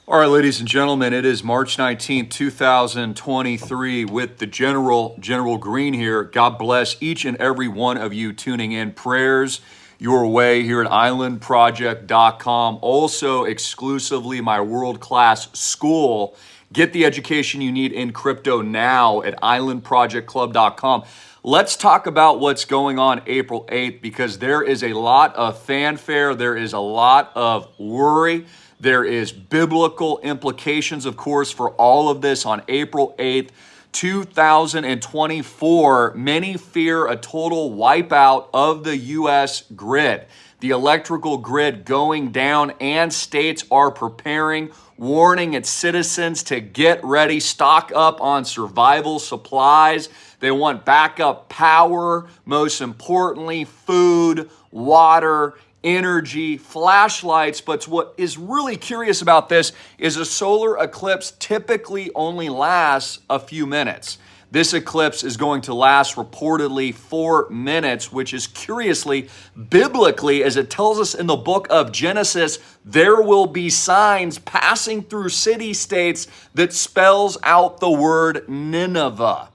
All right, ladies and gentlemen, it is March 19th, 2023 with the General Greene here. God bless each and every one of you tuning in. Prayers your way here at islandproject.com. Also exclusively my world-class school. Get the education you need in crypto now at islandprojectclub.com. Let's talk about what's going on April 8th because there is a lot of fanfare. There is a lot of worry. There is biblical implications, of course, for all of this on April 8th, 2024. Many fear a total wipeout of the U.S. grid. The electrical grid going down, and states are preparing, warning its citizens to get ready, stock up on survival supplies. They want backup power, most importantly, food, water, energy, flashlights. But what is really curious about this is a solar eclipse typically only lasts a few minutes. This eclipse is going to last reportedly 4 minutes, which is curiously, biblically, as it tells us in the book of Genesis, there will be signs passing through city-states that spells out the word Nineveh.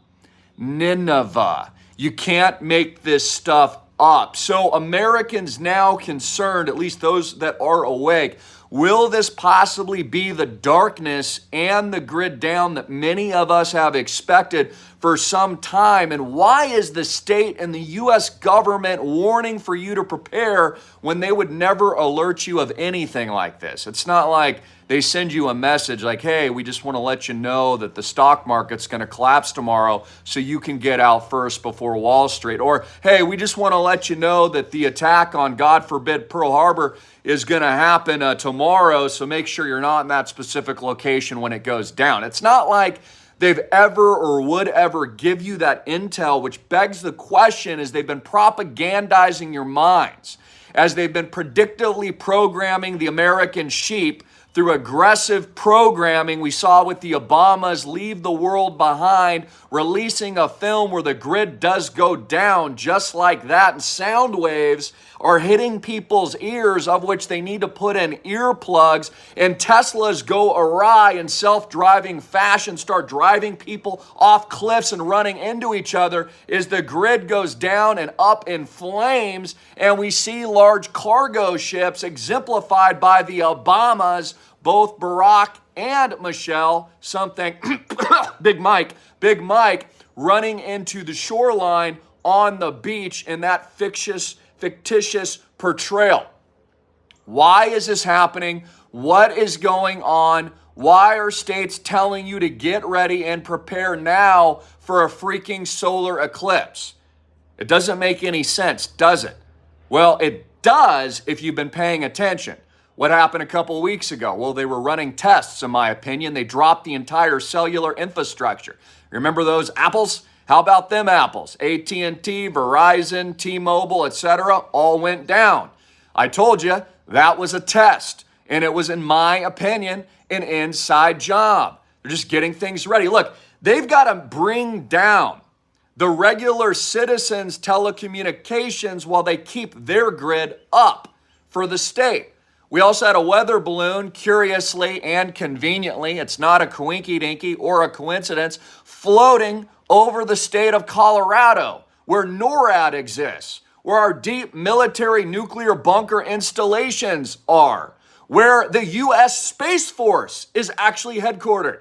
Nineveh. You can't make this stuff up. So Americans now concerned, at least those that are awake, will this possibly be the darkness and the grid down that many of us have expected for some time? And why is the state and the U.S. government warning for you to prepare when they would never alert you of anything like this? It's not like they send you a message like, hey, we just want to let you know that the stock market's going to collapse tomorrow so you can get out first before Wall Street. Or, hey, we just want to let you know that the attack on, God forbid, Pearl Harbor is going to happen tomorrow, so make sure you're not in that specific location when it goes down. It's not like they've ever or would ever give you that intel, which begs the question, as they've been propagandizing your minds, as they've been predictively programming the American sheep through aggressive programming. We saw with the Obamas leave the world behind, releasing a film where the grid does go down just like that, and sound waves are hitting people's ears, of which they need to put in earplugs, and Teslas go awry in self-driving fashion, start driving people off cliffs and running into each other as the grid goes down and up in flames. And we see large cargo ships exemplified by the Obamas, both Barack and Michelle, something, Big Mike, running into the shoreline on the beach in that fictitious portrayal. Why is this happening? What is going on? Why are states telling you to get ready and prepare now for a freaking solar eclipse? It doesn't make any sense, does it? Well, it does if you've been paying attention. What happened a couple of weeks ago? Well, they were running tests, in my opinion. They dropped the entire cellular infrastructure. Remember those apples? How about them apples? AT&T, Verizon, T-Mobile, etc. all went down. I told you that was a test, and it was, in my opinion, an inside job. They're just getting things ready. Look, they've got to bring down the regular citizens' telecommunications while they keep their grid up for the state. We also had a weather balloon, curiously and conveniently, it's not a coinky-dinky or a coincidence, floating over the state of Colorado, where NORAD exists, where our deep military nuclear bunker installations are, where the U.S. Space Force is actually headquartered.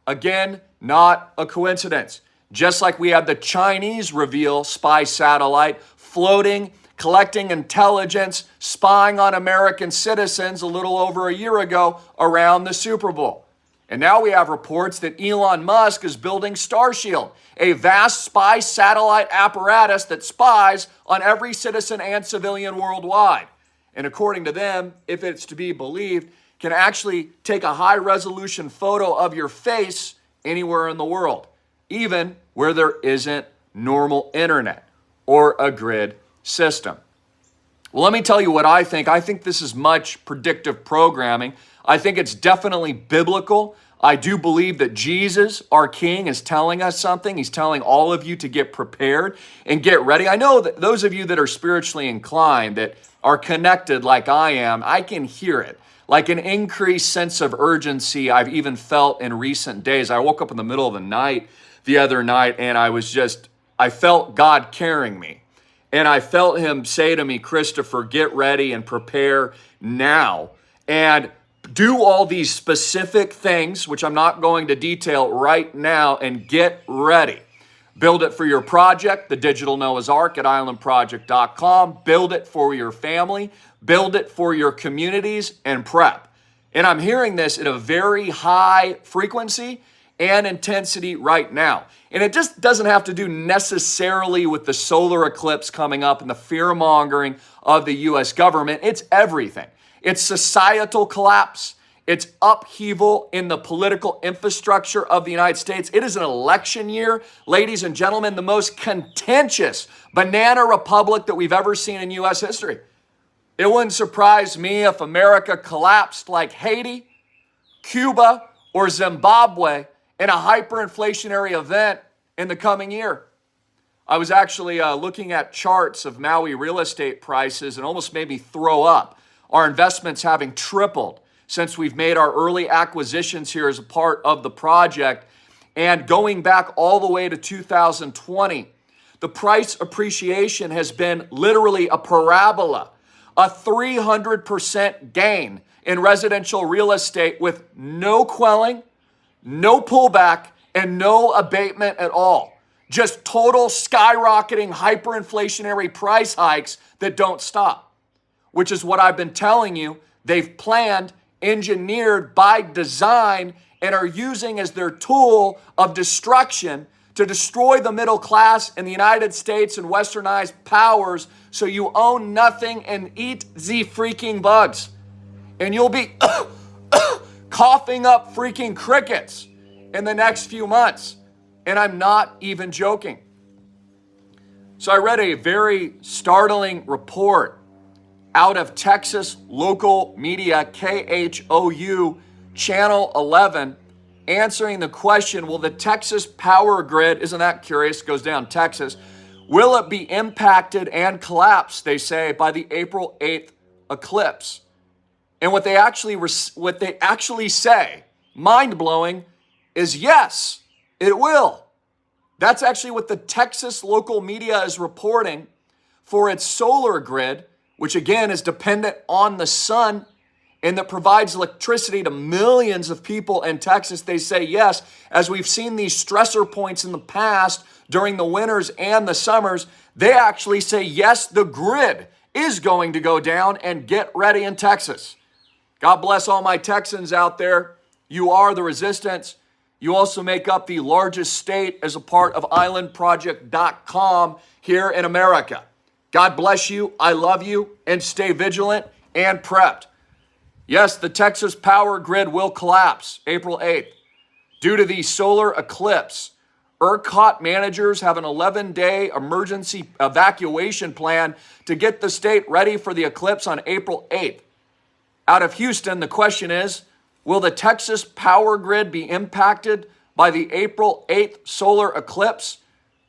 Again, not a coincidence. Just like we had the Chinese reveal spy satellite floating, collecting intelligence, spying on American citizens a little over a year ago around the Super Bowl. And now we have reports that Elon Musk is building Starshield, a vast spy satellite apparatus that spies on every citizen and civilian worldwide. And according to them, if it's to be believed, can actually take a high-resolution photo of your face anywhere in the world, even where there isn't normal internet or a grid system. Well, let me tell you what I think. I think this is much predictive programming. I think it's definitely biblical. I do believe that Jesus, our King, is telling us something. He's telling all of you to get prepared and get ready. I know that those of you that are spiritually inclined, that are connected like I am, I can hear it. Like an increased sense of urgency I've even felt in recent days. I woke up in the middle of the night the other night and I felt God carrying me. And I felt him say to me, Christopher, get ready and prepare now. And do all these specific things, which I'm not going to detail right now, and get ready. Build it for your project, the Digital Noah's Ark at islandproject.com. Build it for your family. Build it for your communities and prep. And I'm hearing this at a very high frequency and intensity right now. And it just doesn't have to do necessarily with the solar eclipse coming up and the fear-mongering of the U.S. government. It's everything. It's societal collapse. It's upheaval in the political infrastructure of the United States. It is an election year, ladies and gentlemen, the most contentious banana republic that we've ever seen in U.S. history. It wouldn't surprise me if America collapsed like Haiti, Cuba, or Zimbabwe in a hyperinflationary event in the coming year. I was actually looking at charts of Maui real estate prices and almost made me throw up. Our investments having tripled since we've made our early acquisitions here as a part of the project. And going back all the way to 2020, the price appreciation has been literally a parabola, a 300% gain in residential real estate with no quelling, no pullback, and no abatement at all. Just total skyrocketing hyperinflationary price hikes that don't stop, which is what I've been telling you. They've planned, engineered by design, and are using as their tool of destruction to destroy the middle class in the United States and westernized powers so you own nothing and eat the freaking bugs. And you'll be coughing up freaking crickets in the next few months. And I'm not even joking. So I read a very startling report out of Texas local media, KHOU, Channel 11, answering the question, will the Texas power grid, isn't that curious, goes down Texas, will it be impacted and collapse, they say, by the April 8th eclipse? And what they actually say, mind-blowing, is yes, it will. That's actually what the Texas local media is reporting for its solar grid, which again is dependent on the sun and that provides electricity to millions of people in Texas. They say yes, as we've seen these stressor points in the past during the winters and the summers, they actually say yes, the grid is going to go down, and get ready in Texas. God bless all my Texans out there. You are the resistance. You also make up the largest state as a part of islandproject.com here in America. God bless you. I love you, and stay vigilant and prepped. Yes, the Texas power grid will collapse April 8th due to the solar eclipse. ERCOT managers have an 11-day emergency evacuation plan to get the state ready for the eclipse on April 8th. Out of Houston, the question is, will the Texas power grid be impacted by the April 8th solar eclipse?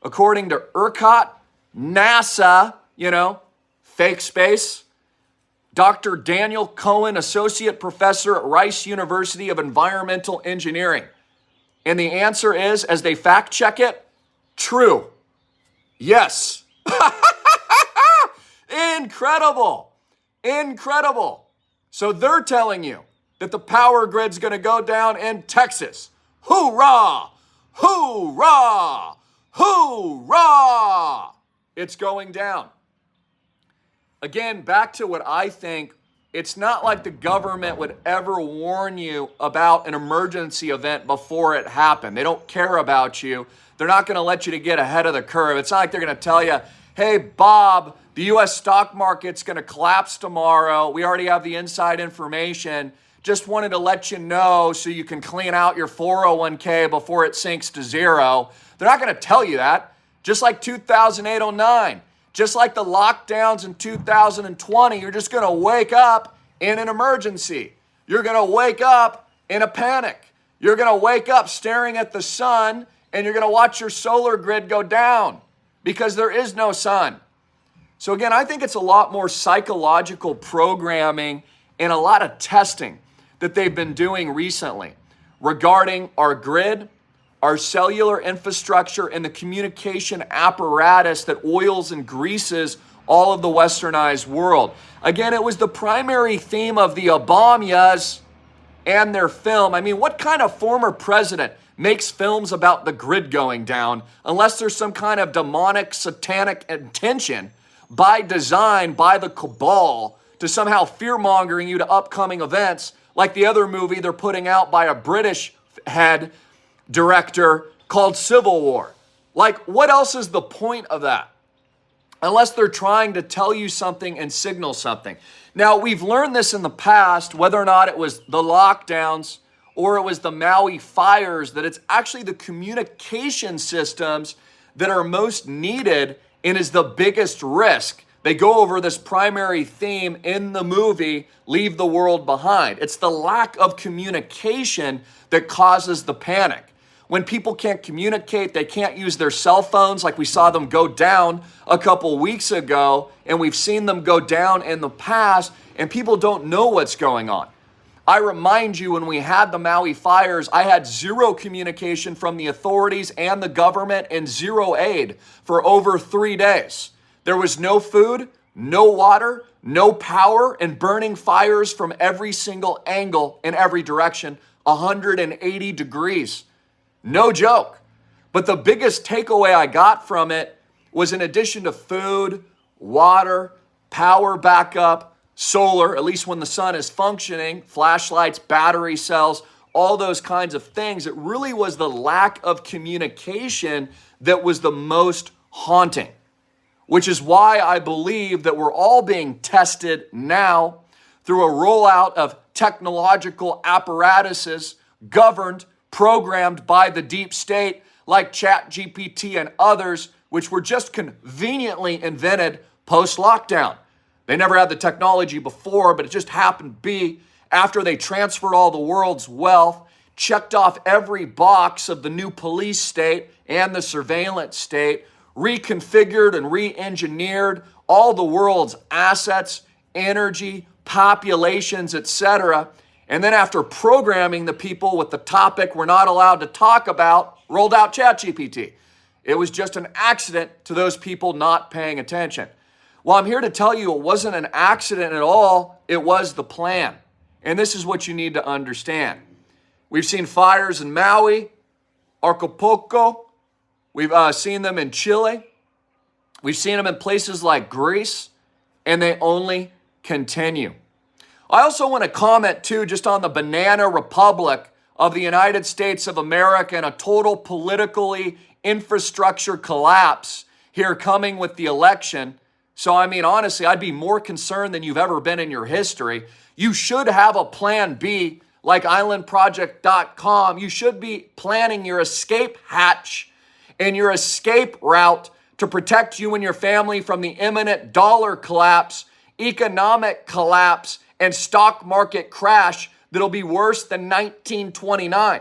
According to ERCOT, NASA, fake space, Dr. Daniel Cohen, associate professor at Rice University of Environmental Engineering. And the answer is, as they fact check it, true. Yes. Incredible. Incredible. So they're telling you that the power grid's going to go down in Texas. Hoorah! Hoorah! Hoorah! It's going down. Again, back to what I think, it's not like the government would ever warn you about an emergency event before it happened. They don't care about you. They're not going to let you to get ahead of the curve. It's not like they're going to tell you, hey, Bob, the U.S. stock market's going to collapse tomorrow. We already have the inside information. Just wanted to let you know so you can clean out your 401k before it sinks to zero. They're not going to tell you that. Just like 2008-09. Just like the lockdowns in 2020, you're just going to wake up in an emergency. You're going to wake up in a panic. You're going to wake up staring at the sun, and you're going to watch your solar grid go down because there is no sun. So again, I think it's a lot more psychological programming and a lot of testing that they've been doing recently regarding our grid, our cellular infrastructure, and the communication apparatus that oils and greases all of the westernized world. Again, it was the primary theme of the Obamas and their film. I mean, what kind of former president makes films about the grid going down unless there's some kind of demonic, satanic intention by design, by the cabal, to somehow fear-mongering you to upcoming events like the other movie they're putting out by a British head director called Civil War. Like, what else is the point of that? Unless they're trying to tell you something and signal something. Now, we've learned this in the past, whether or not it was the lockdowns or it was the Maui fires, that it's actually the communication systems that are most needed and is the biggest risk. They go over this primary theme in the movie, Leave the World Behind. It's the lack of communication that causes the panic. When people can't communicate, they can't use their cell phones, like we saw them go down a couple weeks ago, and we've seen them go down in the past, and people don't know what's going on. I remind you, when we had the Maui fires, I had zero communication from the authorities and the government and zero aid for over 3 days. There was no food, no water, no power, and burning fires from every single angle in every direction, 180 degrees. No joke. But the biggest takeaway I got from it was, in addition to food, water, power backup, solar, at least when the sun is functioning, flashlights, battery cells, all those kinds of things, it really was the lack of communication that was the most haunting. Which is why I believe that we're all being tested now through a rollout of technological apparatuses governed, programmed by the deep state, like ChatGPT and others, which were just conveniently invented post-lockdown. They never had the technology before, but it just happened to be after they transferred all the world's wealth, checked off every box of the new police state and the surveillance state, reconfigured and re-engineered all the world's assets, energy, populations, etc. And then after programming the people with the topic we're not allowed to talk about, rolled out ChatGPT. It was just an accident to those people not paying attention. Well, I'm here to tell you it wasn't an accident at all. It was the plan. And this is what you need to understand. We've seen fires in Maui, Acapulco. We've seen them in Chile. We've seen them in places like Greece, and they only continue. I also want to comment too, just on the banana republic of the United States of America and a total politically infrastructure collapse here coming with the election. So, I mean, honestly, I'd be more concerned than you've ever been in your history. You should have a plan B, like islandproject.com. You should be planning your escape hatch and your escape route to protect you and your family from the imminent dollar collapse, economic collapse, and stock market crash that'll be worse than 1929.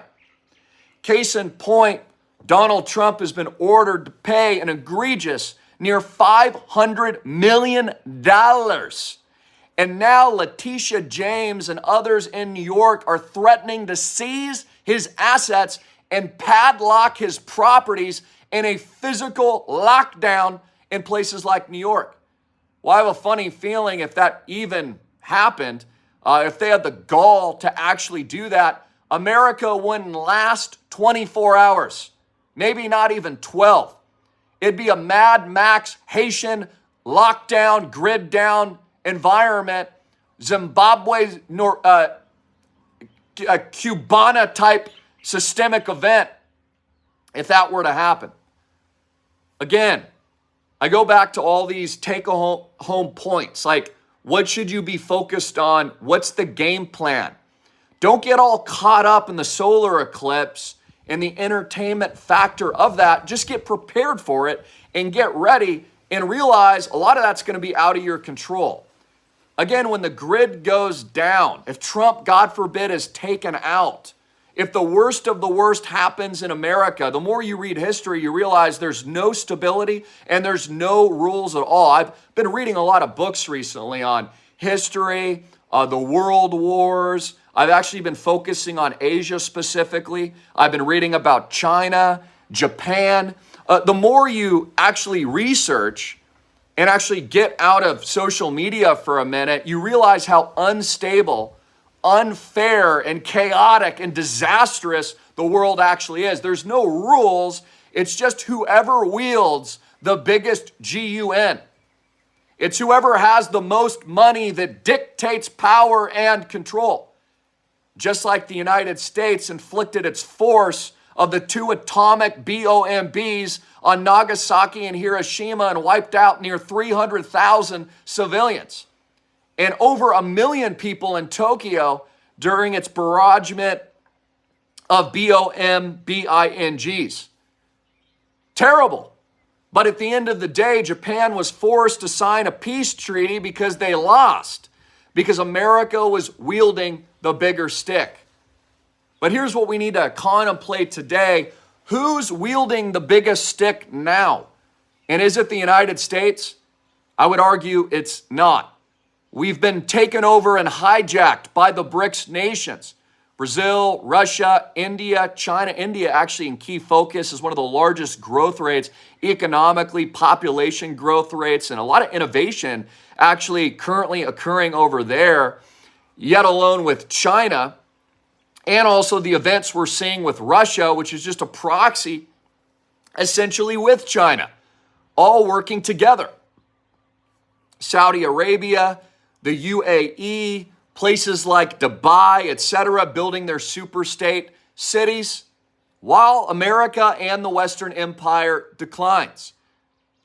Case in point, Donald Trump has been ordered to pay an egregious near $500 million. And now Letitia James and others in New York are threatening to seize his assets and padlock his properties in a physical lockdown in places like New York. Well, I have a funny feeling if that even happened, if they had the gall to actually do that, America wouldn't last 24 hours, maybe not even 12. It'd be a Mad Max Haitian lockdown, grid down environment, Zimbabwe, Cubana type systemic event if that were to happen. Again, I go back to all these take-home points, like what should you be focused on? What's the game plan? Don't get all caught up in the solar eclipse and the entertainment factor of that. Just get prepared for it and get ready and realize a lot of that's going to be out of your control. Again, when the grid goes down, if Trump, God forbid, is taken out, If the worst of the worst happens in America, the more you read history, you realize there's no stability and there's no rules at all. I've been reading a lot of books recently on history, the world wars. I've actually been focusing on Asia specifically. I've been reading about China, Japan. The more you actually research and actually get out of social media for a minute, you realize how unstable, unfair, and chaotic and disastrous the world actually is. There's no rules. It's just whoever wields the biggest gun. It's whoever has the most money that dictates power and control. Just like the United States inflicted its force of the 2 atomic bombs on Nagasaki and Hiroshima and wiped out near 300,000 civilians and over 1 million people in Tokyo during its barragement of bombings. Terrible. But at the end of the day, Japan was forced to sign a peace treaty because they lost, because America was wielding the bigger stick. But here's what we need to contemplate today. Who's wielding the biggest stick now? And is it the United States? I would argue it's not. We've been taken over and hijacked by the BRICS nations. Brazil, Russia, India, China. India actually in key focus is one of the largest growth rates economically, population growth rates, and a lot of innovation actually currently occurring over there, yet alone with China. And also the events we're seeing with Russia, which is just a proxy essentially with China, all working together. Saudi Arabia, the UAE, places like Dubai, etc., building their super state cities, while America and the Western Empire declines.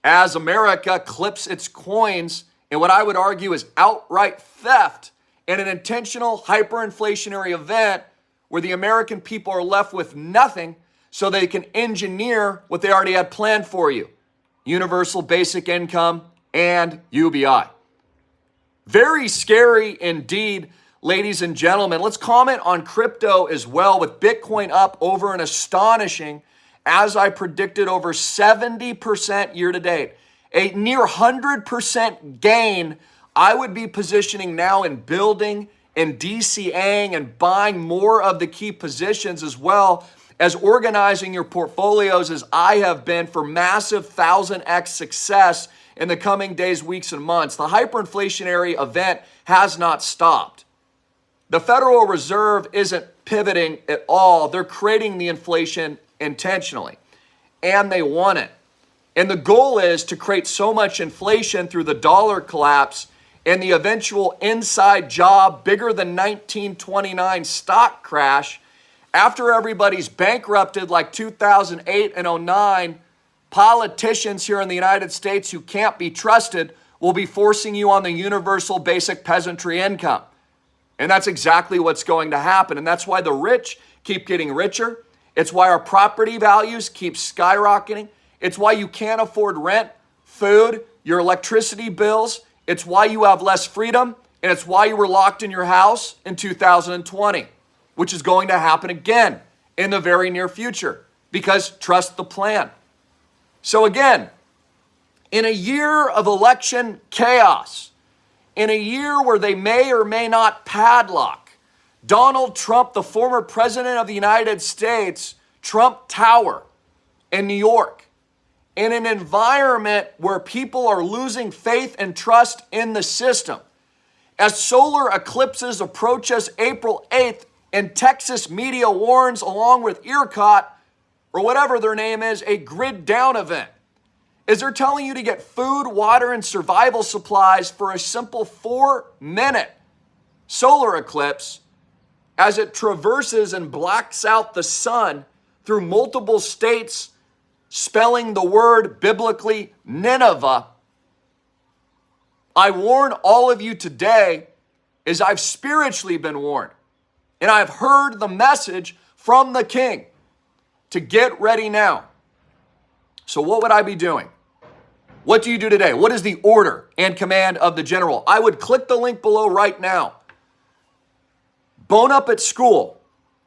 As America clips its coins in what I would argue is outright theft and an intentional hyperinflationary event where the American people are left with nothing so they can engineer what they already had planned for you. Universal basic income and UBI. Very scary indeed, ladies and gentlemen. Let's comment on crypto as well, with Bitcoin up over an astonishing, as I predicted, over 70% year to date. A near 100% gain. I would be positioning now in building and DCAing and buying more of the key positions, as well as organizing your portfolios as I have been for massive 1000x success in the coming days, weeks, and months. The hyperinflationary event has not stopped. The Federal Reserve isn't pivoting at all. They're creating the inflation intentionally, and they want it. And the goal is to create so much inflation through the dollar collapse and the eventual inside job, bigger than 1929 stock crash, after everybody's bankrupted like 2008 and 09, politicians here in the United States who can't be trusted will be forcing you on the universal basic peasantry income. And that's exactly what's going to happen. And that's why the rich keep getting richer. It's why our property values keep skyrocketing. It's why you can't afford rent, food, your electricity bills. It's why you have less freedom, and it's why you were locked in your house in 2020, which is going to happen again in the very near future, because trust the plan. So again, in a year of election chaos, in a year where they may or may not padlock Donald Trump, the former president of the United States, Trump Tower in New York, in an environment where people are losing faith and trust in the system, as solar eclipses approach us April 8th, and Texas media warns, along with ERCOT, or whatever their name is, a grid down event, is they're telling you to get food, water, and survival supplies for a simple 4-minute solar eclipse as it traverses and blacks out the sun through multiple states, spelling the word biblically Nineveh. I warn all of you today, as I've spiritually been warned, and I've heard the message from the King to get ready now. So what would I be doing? What do you do today? What is the order and command of the general? I would click the link below right now. Bone up at school.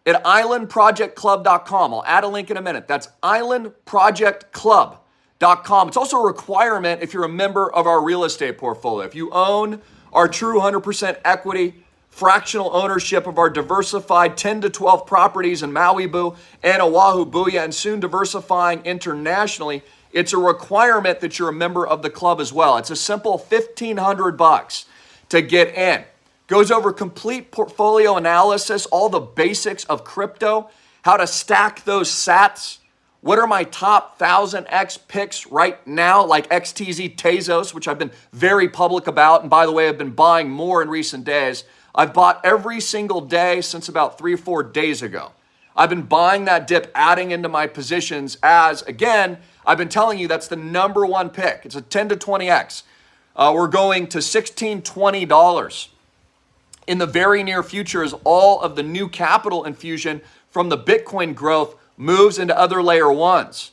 at islandprojectclub.com. I'll add a link in a minute. That's islandprojectclub.com. It's also a requirement if you're a member of our real estate portfolio. If you own our true 100% equity, fractional ownership of our diversified 10 to 12 properties in Malibu and Oahu, Booyah, and soon diversifying internationally, it's a requirement that you're a member of the club as well. It's a simple $1,500 to get in. Goes over complete portfolio analysis, all the basics of crypto, how to stack those sats. What are my top 1000x picks right now, like XTZ Tezos, which I've been very public about. And by the way, I've been buying more in recent days. I've bought every single day since about 3 or 4 days ago. I've been buying that dip, adding into my positions as, again, I've been telling you that's the number one pick. It's a 10 to 20x. We're going to $16, $20 in the very near future as all of the new capital infusion from the Bitcoin growth moves into other layer ones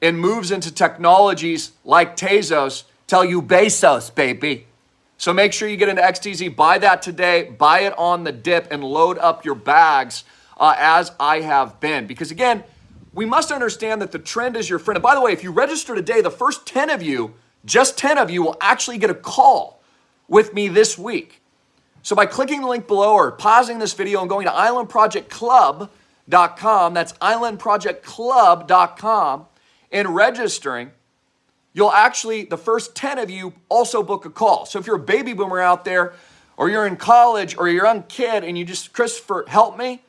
and moves into technologies like Tezos. Tell you Bezos, baby. So make sure you get into XTZ, buy that today, buy it on the dip, and load up your bags as I have been. Because again, we must understand that the trend is your friend. And by the way, if you register today, the first 10 of you, just 10 of you, will actually get a call with me this week. So by clicking the link below or pausing this video and going to islandprojectclub.com, that's islandprojectclub.com, and registering, you'll actually, the first 10 of you, also book a call. So if you're a baby boomer out there, or you're in college, or you're a young kid, and you just, Christopher, help me,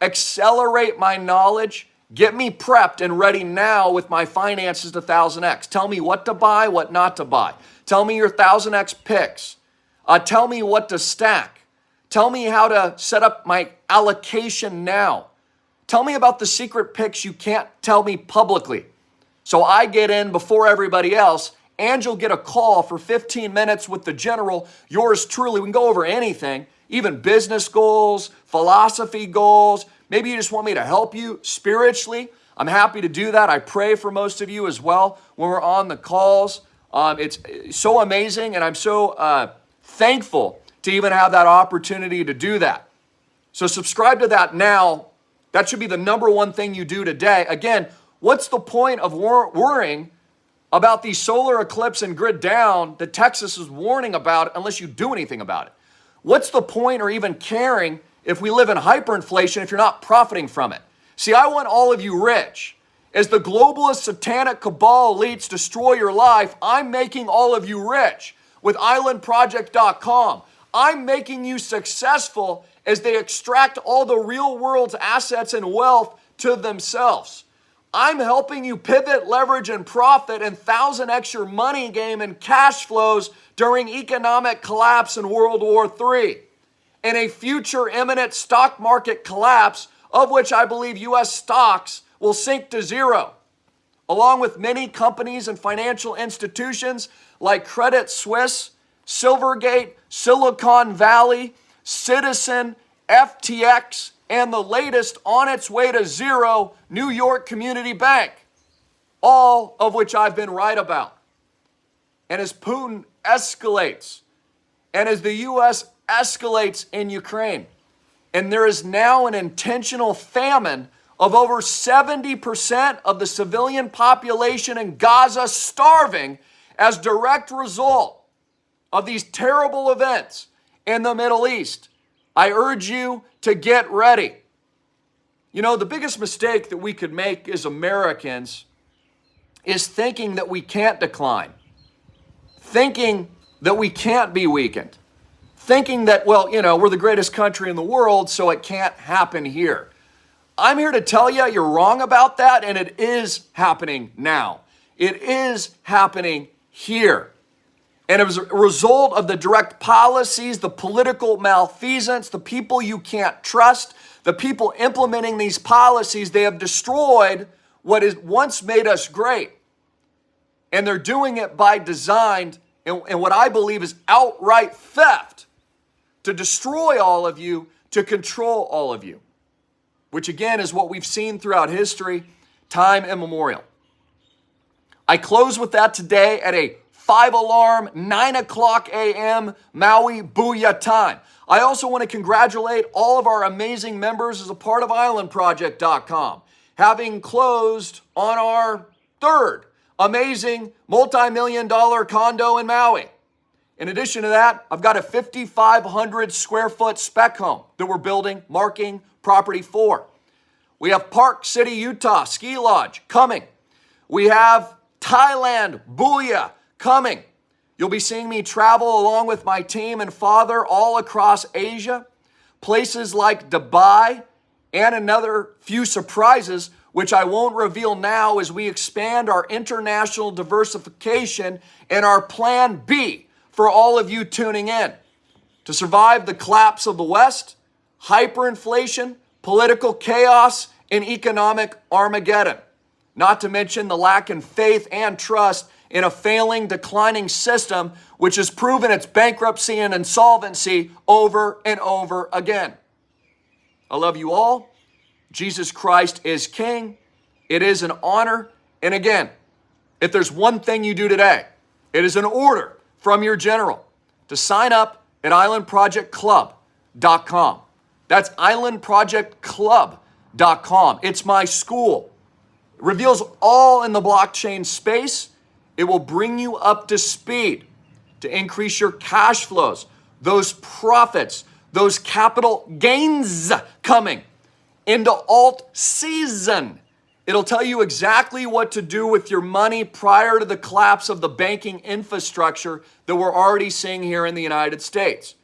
accelerate my knowledge, get me prepped and ready now with my finances to 1000x. Tell me what to buy, what not to buy. Tell me your 1000x picks. Tell me what to stack. Tell me how to set up my allocation now. Tell me about the secret picks you can't tell me publicly. So I get in before everybody else, and you'll get a call for 15 minutes with the general, yours truly. We can go over anything, even business goals, philosophy goals. Maybe you just want me to help you spiritually. I'm happy to do that. I pray for most of you as well when we're on the calls. It's so amazing, and I'm so thankful to even have that opportunity to do that. So subscribe to that now. That should be the number one thing you do today. Again, what's the point of worrying about the solar eclipse and grid down that Texas is warning about unless you do anything about it? What's the point or even caring if we live in hyperinflation if you're not profiting from it? See, I want all of you rich. As the globalist satanic cabal elites destroy your life, I'm making all of you rich with islandproject.com. I'm making you successful as they extract all the real world's assets and wealth to themselves. I'm helping you pivot, leverage, and profit and 1000x your money game and cash flows during economic collapse in World War III and a future imminent stock market collapse of which I believe U.S. stocks will sink to zero, along with many companies and financial institutions like Credit Suisse, Silvergate, Silicon Valley, Citizen, FTX, and the latest on its way to zero, New York Community Bank, all of which I've been right about. And as Putin escalates, and as the U.S. escalates in Ukraine, and there is now an intentional famine of over 70% of the civilian population in Gaza starving as direct result of these terrible events in the Middle East, I urge you to get ready. You know, the biggest mistake that we could make as Americans is thinking that we can't decline, thinking that we can't be weakened, thinking that, well, you know, we're the greatest country in the world, so it can't happen here. I'm here to tell you you're wrong about that, and it is happening now. It is happening here. And as a result of the direct policies, the political malfeasance, the people you can't trust, the people implementing these policies, they have destroyed what has once made us great. And they're doing it by design and what I believe is outright theft to destroy all of you, to control all of you, which again is what we've seen throughout history, time immemorial. I close with that today at a 5-alarm, 9 o'clock a.m. Maui Booyah time. I also want to congratulate all of our amazing members as a part of islandproject.com, having closed on our third amazing multi-million-dollar condo in Maui. In addition to that, I've got a 5,500 square foot spec home that we're building, marking property for. We have Park City, Utah, ski lodge coming. We have Thailand, Booyah, coming. You'll be seeing me travel along with my team and father all across Asia, places like Dubai, and another few surprises, which I won't reveal now as we expand our international diversification and our plan B for all of you tuning in. To survive the collapse of the West, hyperinflation, political chaos, and economic Armageddon. Not to mention the lack in faith and trust in a failing, declining system which has proven its bankruptcy and insolvency over and over again. I love you all. Jesus Christ is King. It is an honor. And again, if there's one thing you do today, it is an order from your general to sign up at islandprojectclub.com. That's islandprojectclub.com. It's my school. It reveals all in the blockchain space. It will bring you up to speed to increase your cash flows, those profits, those capital gains coming into alt season. It'll tell you exactly what to do with your money prior to the collapse of the banking infrastructure that we're already seeing here in the United States.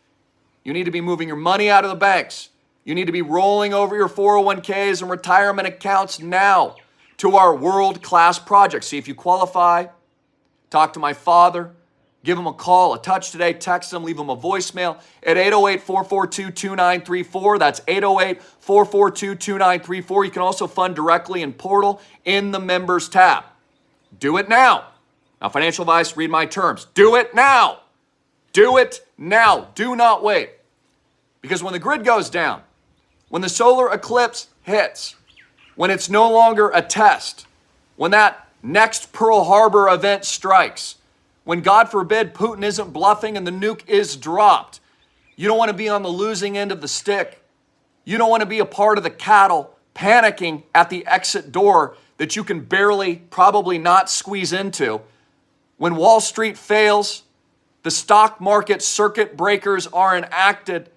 You need to be moving your money out of the banks. You need to be rolling over your 401ks and retirement accounts now to our world-class projects. See if you qualify. Talk to my father. Give him a call, a touch today, text him, leave him a voicemail at 808-442-2934. That's 808-442-2934. You can also fund directly in Portal in the Members tab. Do it now. Now, financial advice, read my terms. Do it now. Do it now. Do not wait. Because when the grid goes down, when the solar eclipse hits, when it's no longer a test, when that next Pearl Harbor event strikes, when, God forbid, Putin isn't bluffing and the nuke is dropped, you don't want to be on the losing end of the stick. You don't want to be a part of the cattle panicking at the exit door that you can barely, probably not squeeze into. When Wall Street fails, the stock market circuit breakers are enacted,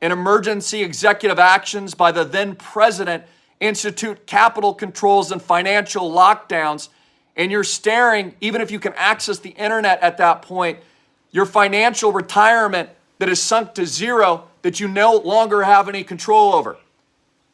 and emergency executive actions by the then president institute capital controls and financial lockdowns. And you're staring, even if you can access the internet at that point, your financial retirement that is sunk to zero that you no longer have any control over.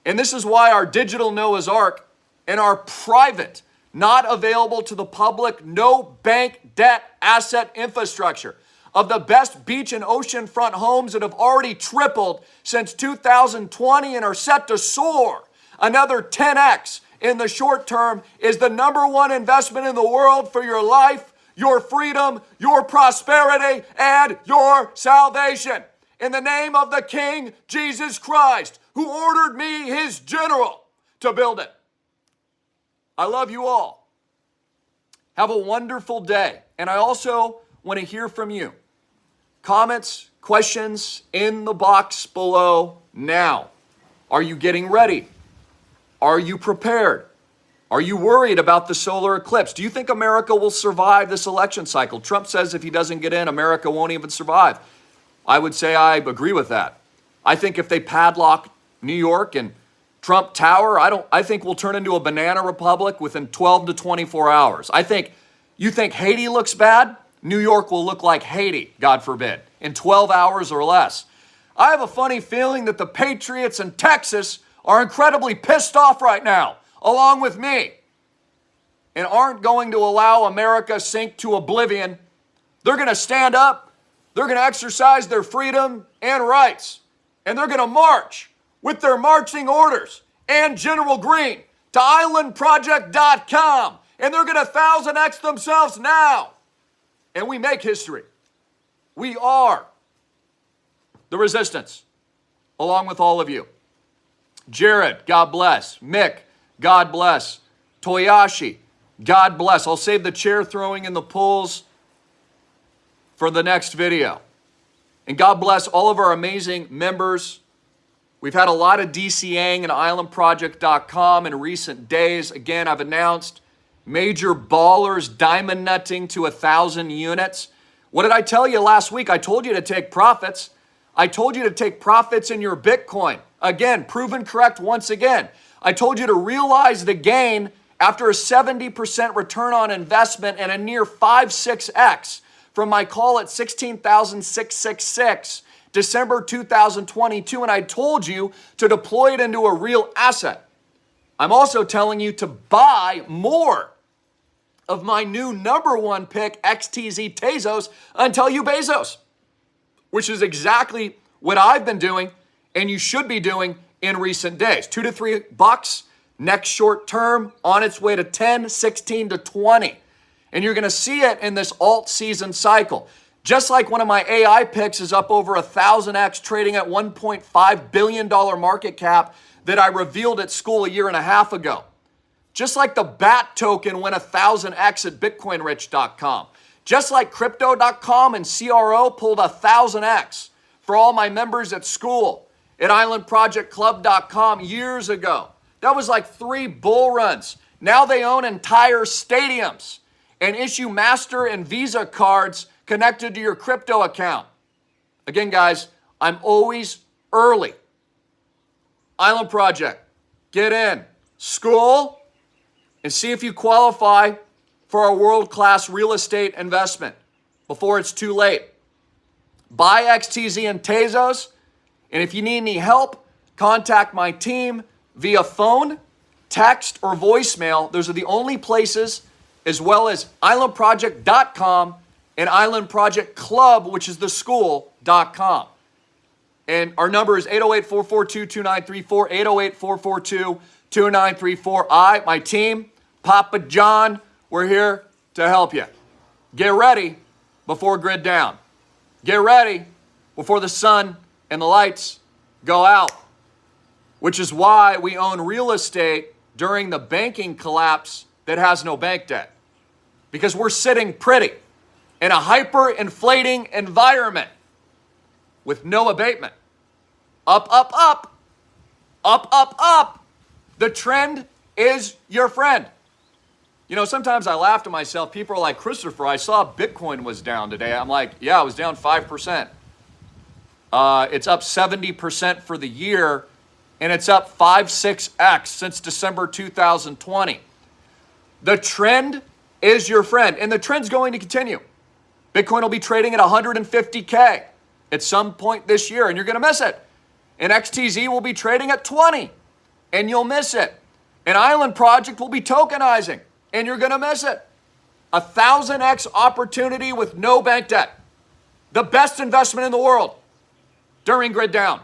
And this is why our digital Noah's Ark and our private, not available to the public, no bank debt asset infrastructure of the best beach and oceanfront homes that have already tripled since 2020 and are set to soar another 10x in the short term is the number one investment in the world for your life, your freedom, your prosperity, and your salvation. In the name of the King, Jesus Christ, who ordered me, his general, to build it. I love you all. Have a wonderful day. And I also want to hear from you. Comments, questions in the box below now. Are you getting ready? Are you prepared? Are you worried about the solar eclipse? Do you think America will survive this election cycle? Trump says if he doesn't get in, America won't even survive. I would say I agree with that. I think if they padlock New York and Trump Tower, I think we'll turn into a banana republic within 12 to 24 hours. You think Haiti looks bad? New York will look like Haiti, God forbid, in 12 hours or less. I have a funny feeling that the patriots in Texas are incredibly pissed off right now, along with me, and aren't going to allow America sink to oblivion. They're going to stand up, they're going to exercise their freedom and rights, and they're going to march with their marching orders and General Greene to islandproject.com, and they're going to 1000x themselves now. And we make history. We are the resistance, along with all of you. Jared, God bless. Mick, God bless. Toyashi, God bless. I'll save the chair throwing in the polls for the next video. And God bless all of our amazing members. We've had a lot of DCing and islandproject.com in recent days. Again, I've announced major ballers diamond nutting to 1,000 units. What did I tell you last week? I told you to take profits. I told you to take profits in your Bitcoin. Again, proven correct once again. I told you to realize the gain after a 70% return on investment and a near 5-6x from my call at 16,666, December 2022, and I told you to deploy it into a real asset. I'm also telling you to buy more of my new number one pick, XTZ Tezos, until you Bezos, which is exactly what I've been doing and you should be doing in recent days. $2 to $3 next short term, on its way to 10, 16 to 20. And you're going to see it in this alt season cycle. Just like one of my AI picks is up over 1,000x, trading at $1.5 billion market cap that I revealed at school a year and a half ago. Just like the BAT token went 1,000x at bitcoinrich.com. Just like crypto.com and CRO pulled 1,000x for all my members at school at islandprojectclub.com years ago. That was like 3 bull runs. Now they own entire stadiums and issue Master and Visa cards connected to your crypto account. Again, guys, I'm always early. Island Project, get in. School, and see if you qualify for a world-class real estate investment before it's too late. Buy XTZ and Tezos, and if you need any help, contact my team via phone, text, or voicemail. Those are the only places, as well as islandproject.com and Island Project Club, which is the school.com. And our number is 808-442-2934, 808-442-2934. My team, Papa John, we're here to help you. Get ready before grid down. Get ready before the sun and the lights go out, which is why we own real estate during the banking collapse that has no bank debt, because we're sitting pretty in a hyper-inflating environment with no abatement. Up, up, up, up, up, up. The trend is your friend. You know, sometimes I laugh to myself. People are like, Christopher, I saw Bitcoin was down today. I'm like, yeah, it was down 5%. It's up 70% for the year, and it's up 5-6x since December 2020. The trend is your friend, and the trend's going to continue. Bitcoin will be trading at 150K at some point this year, and you're going to miss it. And XTZ will be trading at 20, and you'll miss it. An Island Project will be tokenizing, and you're going to miss it. 1,000x opportunity with no bank debt. The best investment in the world during grid down,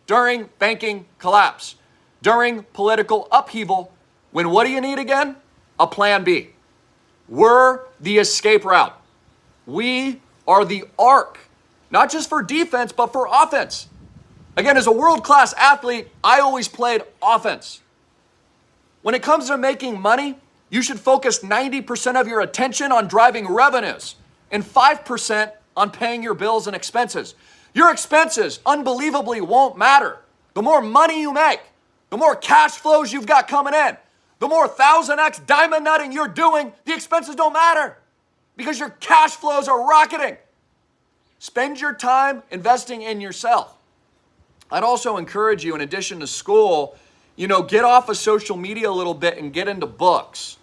during banking collapse, during political upheaval, when what do you need again? A plan B. We're the escape route. We are the arc, not just for defense, but for offense. Again, as a world-class athlete, I always played offense. When it comes to making money, you should focus 90% of your attention on driving revenues and 5% on paying your bills and expenses. Your expenses unbelievably won't matter. The more money you make, the more cash flows you've got coming in, the more 1,000x diamond nutting you're doing, the expenses don't matter because your cash flows are rocketing. Spend your time investing in yourself. I'd also encourage you, in addition to school, get off of social media a little bit and get into books.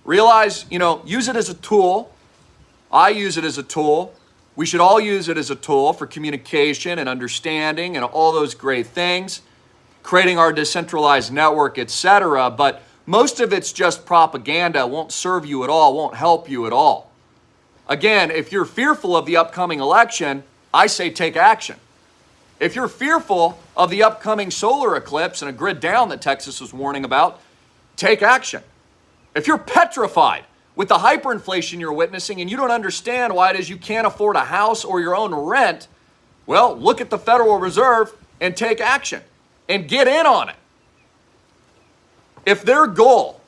Realize, use it as a tool. I use it as a tool. We should all use it as a tool for communication and understanding and all those great things, creating our decentralized network, etc. But most of it's just propaganda, won't serve you at all, won't help you at all. Again, if you're fearful of the upcoming election, I say take action. If you're fearful of the upcoming solar eclipse and a grid down that Texas was warning about, take action. If you're petrified with the hyperinflation you're witnessing and you don't understand why it is you can't afford a house or your own rent, well, look at the Federal Reserve and take action and get in on it. If their goal,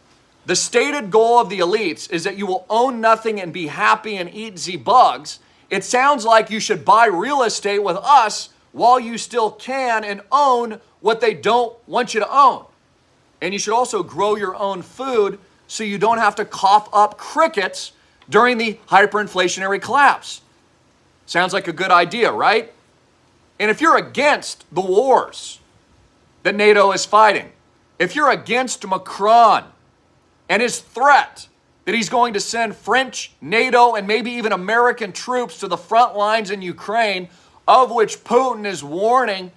the stated goal of the elites, is that you will own nothing and be happy and eat the bugs, It sounds like you should buy real estate with us while you still can and own what they don't want you to own. And you should also grow your own food so you don't have to cough up crickets during the hyperinflationary collapse. Sounds like a good idea, right? And if you're against the wars that NATO is fighting, if you're against Macron and his threat that he's going to send French, NATO, and maybe even American troops to the front lines in Ukraine, of which Putin is warning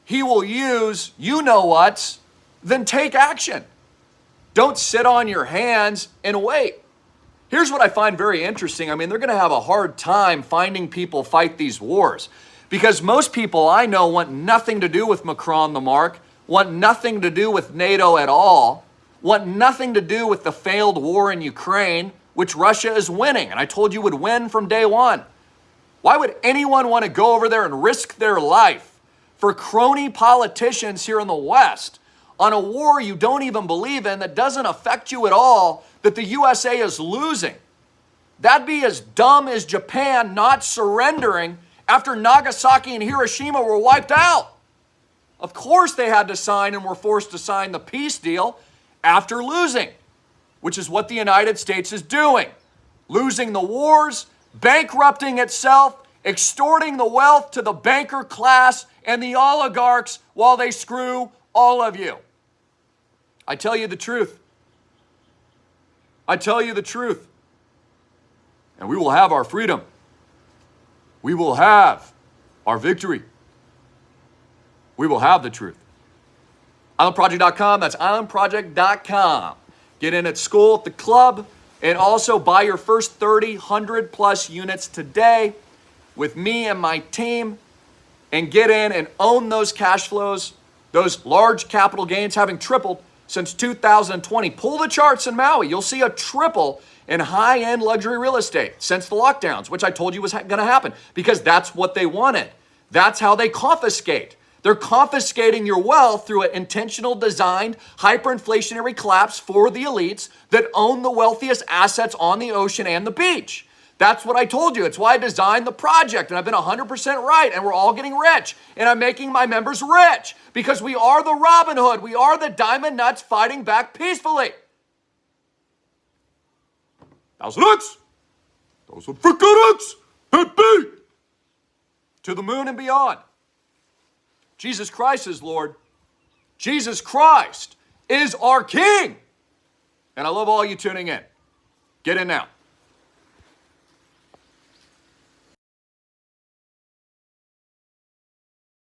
he will use you-know-whats, then take action. Don't sit on your hands and wait. Here's what I find very interesting. I mean, they're going to have a hard time finding people fight these wars because most people I know want nothing to do with Macron the Mark, want nothing to do with NATO at all, want nothing to do with the failed war in Ukraine, which Russia is winning. And I told you would win from day one. Why would anyone want to go over there and risk their life for crony politicians here in the West on a war you don't even believe in that doesn't affect you at all, that the USA is losing? That'd be as dumb as Japan not surrendering after Nagasaki and Hiroshima were wiped out. Of course they had to sign and were forced to sign the peace deal after losing, which is what the United States is doing. Losing the wars, bankrupting itself, extorting the wealth to the banker class and the oligarchs while they screw all of you. I tell you the truth. I tell you the truth. And we will have our freedom. We will have our victory. We will have the truth. IslandProject.com, that's IslandProject.com. Get in at school, at the club, and also buy your first 30, 100 plus units today with me and my team and get in and own those cash flows, those large capital gains having tripled since 2020. Pull the charts in Maui. You'll see a triple in high-end luxury real estate since the lockdowns, which I told you was going to happen because that's what they wanted. That's how they confiscate. They're confiscating your wealth through an intentional designed hyperinflationary collapse for the elites that own the wealthiest assets on the ocean and the beach. That's what I told you. It's why I designed the project, and I've been 100% right, and we're all getting rich, and I'm making my members rich because we are the Robin Hood. We are the Diamond Nuts fighting back peacefully. Thousand X, thousand freaking X, hit me to the moon and beyond. Jesus Christ is Lord. Jesus Christ is our King. And I love all you tuning in. Get in now.